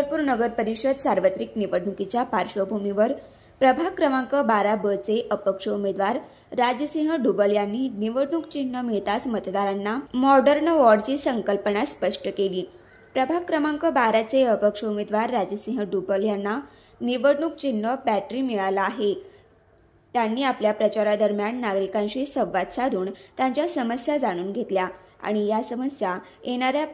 पंढरपूर नगर परिषद सार्वत्रिक निवडणुकीच्या पार्श्वभूमीवर प्रभाग क्रमांक 12 चे अपक्ष उमेदवार राजसिंह डुबल यांनी निवडणूक चिन्ह मिळताच मतदारांना मॉडर्न वॉर्डची संकल्पना स्पष्ट केली। प्रभाग क्रमांक 12 चे अपक्ष उमेदवार राजसिंह डुबल यांना निवडणूक चिन्ह बॅटरी मिळाला आहे। त्यांनी आपल्या प्रचारादरम्यान नागरिकांशी संवाद साधून त्यांच्या समस्या जाणून घेतल्या आणि या समस्या येणाऱ्या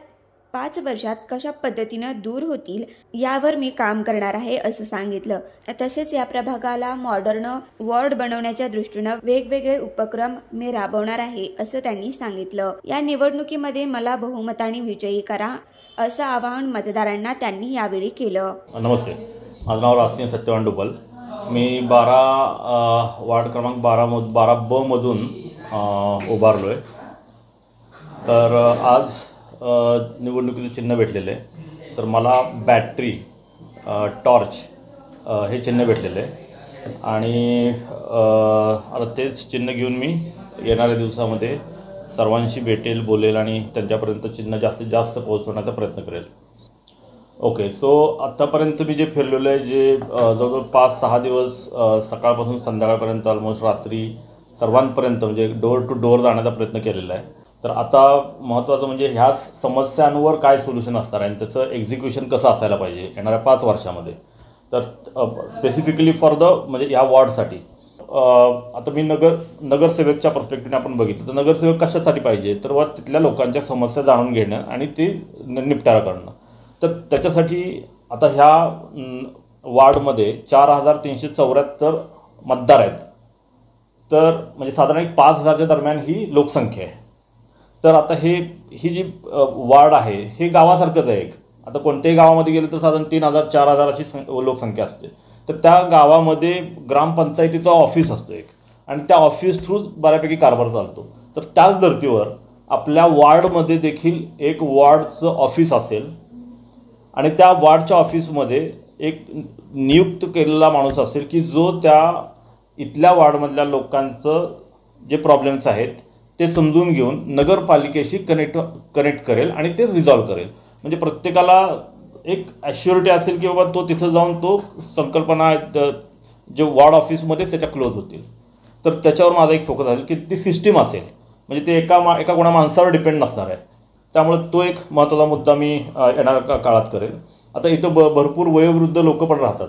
5 वर्षात कशा पद्धतीने दूर होतील यावर मी काम करणार आहे असं सांगितलं। तसेच या प्रभागाला मॉडर्न वॉर्ड बनवण्याच्या दृष्टीने वेगवेगळे उपक्रम मी राबवणार आहे असं त्यांनी सांगितलं। या निवडणुकीमध्ये मला बहुमताने विजयी करा असं आवाहन मतदारांना त्यांनी यावेळी केलं। नमस्ते, माझं नाव राजसिंह सत्यवान डुबल। मी 12 वार्ड क्रमांक 12 मधून उभारलोय। तर आज निवडणुकीचं चिन्ह भेटलेलं आहे। तर मला बॅटरी टॉर्च हे चिन्ह भेटलेलं आहे आणि आता तेच चिन्ह घेऊन मी येणाऱ्या दिवसामध्ये सर्वांशी भेटेल, बोलेल आणि त्यांच्यापर्यंत चिन्ह जास्तीत जास्त पोहोचवण्याचा प्रयत्न करेल। ओके, सो आत्तापर्यंत मी जे फिरलेलो आहे, जे जवळजवळ 5-6 दिवस सकाळपासून संध्याकाळपर्यंत ऑलमोस्ट रात्री सर्वांपर्यंत म्हणजे डोअर टू डोअर जाण्याचा प्रयत्न केलेला आहे। तर आता महत्त्वाचं म्हणजे ह्या समस्यांवर काय सोल्युशन असणार आहे आणि त्याचं एक्झिक्युशन कसं असायला पाहिजे येणाऱ्या 5 वर्षामध्ये। तर स्पेसिफिकली फॉर म्हणजे ह्या वॉर्डसाठी आता मी नगरसेवकच्या पर्स्पेक्टिव्हने आपण बघितलं तर नगरसेवक कशासाठी पाहिजे, तर तिथल्या लोकांच्या समस्या जाणून घेणं आणि ते निपटारा करणं। तर त्याच्यासाठी आता ह्या वॉर्डमध्ये 4374 मतदार आहेत। तर म्हणजे साधारण 5000च्या दरम्यान ही लोकसंख्या आहे। तर आता ही जी वार्ड आहे हे गावासारखंच आहे। आता कोणत्याही गावामध्ये गेलं तर साधारण 3000-4000 अशी लोकसंख्या असते। तर त्या गावामध्ये ग्रामपंचायतीचं ऑफिस असतं एक आणि त्या ऑफिस थ्रू बऱ्यापैकी कारभार चालतो। तर त्याच धर्तीवर आपल्या वॉर्डमध्ये देखील एक वॉर्डचं ऑफिस असेल आणि त्या वॉर्डच्या ऑफिसमध्ये एक नियुक्त केलेला माणूस असेल की जो त्या इथल्या वॉर्डमधल्या लोकांचं जे प्रॉब्लेम्स आहेत ते समजून घेऊन नगरपालिकेशी कनेक्ट करेल आणि ते रिझॉल्व करेल। म्हणजे प्रत्येकाला एक ॲश्युरिटी असेल की बाबा तो तिथं जाऊन तो संकल्पना जे वॉर्ड ऑफिसमध्येच त्याच्या क्लोज होतील। तर त्याच्यावर माझा एक फोकस असेल की ती सिस्टीम असेल, म्हणजे ते एका कोणा माणसावर डिपेंड नसणार आहे। त्यामुळे तो एक महत्त्वाचा मुद्दा मी येणाऱ्या काळात करेल। आता इथं भरपूर वयोवृद्ध लोक पण राहतात,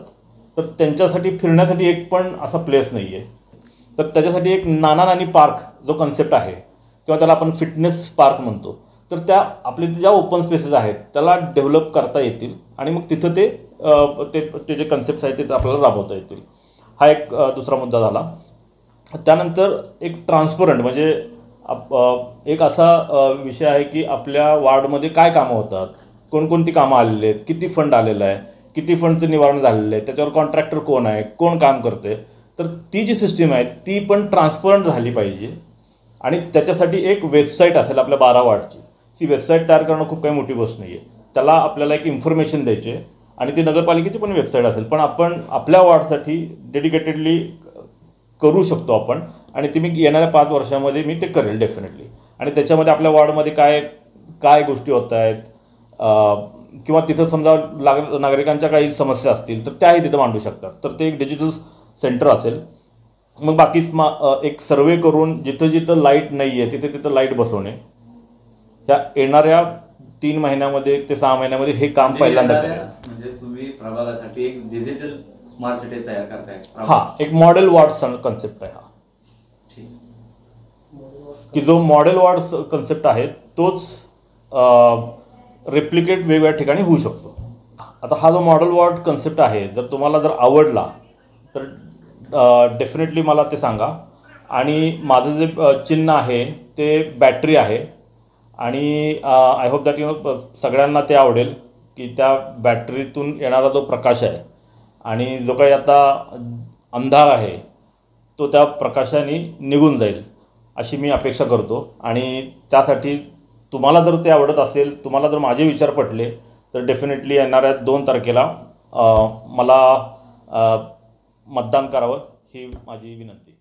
तर त्यांच्यासाठी फिरण्यासाठी एक पण असा प्लेस नाही आहे। तर त्याच्यासाठी एक नाना नानी पार्क जो कन्सेप्ट आहे किंवा त्याला आपण फिटनेस पार्क म्हणतो, तर त्या आपले ज्या ओपन स्पेसेस आहेत त्याला डेव्हलप करता येतील आणि मग तिथं ते जे कन्सेप्ट्स आहेत ते आपल्याला राबवता येतील। हा एक दुसरा मुद्दा झाला। त्यानंतर एक ट्रान्सपरंट म्हणजे एक असा विषय आहे की आपल्या वॉर्डमध्ये काय कामं होतात, कोणकोणती कामं आलेली आहेत, किती फंड आलेला आहे, किती फंडचं निवारण झालेलं आहे, त्याच्यावर कॉन्ट्रॅक्टर कोण आहे, कोण काम करते। तर ती जी सिस्टीम आहे ती पण ट्रान्सपरंट झाली पाहिजे आणि त्याच्यासाठी एक वेबसाईट असेल आपल्या 12 वॉर्डची। ती वेबसाईट तयार करणं खूप काही मोठी गोष्ट नाही आहे। त्याला आपल्याला एक इन्फॉर्मेशन द्यायची आहे आणि ती नगरपालिकेची पण वेबसाईट असेल, पण आपण आपल्या वॉर्डसाठी डेडिकेटेडली करू शकतो आपण आणि ती मी येणाऱ्या 5 वर्षामध्ये मी ते करेल डेफिनेटली। आणि त्याच्यामध्ये आपल्या वॉर्डमध्ये काय गोष्टी होत आहेत किंवा तिथं समजा नागरिकांच्या काही समस्या असतील तर त्याही तिथं मांडू शकतात। तर ते एक डिजिटल सेंटर असेल। मग बाकीच एक सर्वे करून जिथं लाईट नाही आहे तिथं लाईट बसवणे, ह्या येणाऱ्या 3 महिन्यामध्ये ते 6 महिन्यामध्ये हे काम पहिल्यांदा करेल। म्हणजे तुम्ही प्रभागासाठी एक डिजिटल स्मार्ट सिटी तयार करताय। हा एक मॉडेल वॉर्ड कन्सेप्ट आहे हा, की जो मॉडेल वॉर्ड कन्सेप्ट आहे तोच रेप्लिकेट वेगवेगळ्या ठिकाणी होऊ शकतो। आता हा जो मॉडेल वॉर्ड कन्सेप्ट आहे जर तुम्हाला आवडला तर डेफिनेटली मला ते सांगा। आणि माझं जे चिन्ह आहे ते बॅटरी आहे आणि आय होप दॅट सगळ्यांना ते आवडेल की त्या बॅटरीतून येणारा जो प्रकाश आहे आणि जो काही आता अंधार आहे तो त्या प्रकाशाने निघून जाईल अशी मी अपेक्षा करतो। आणि त्यासाठी तुम्हाला जर ते आवडत असेल, तुम्हाला जर माझे विचार पटले तर डेफिनेटली येणाऱ्या 2 तारखेला मला मतदान करावं ही माझी विनंती।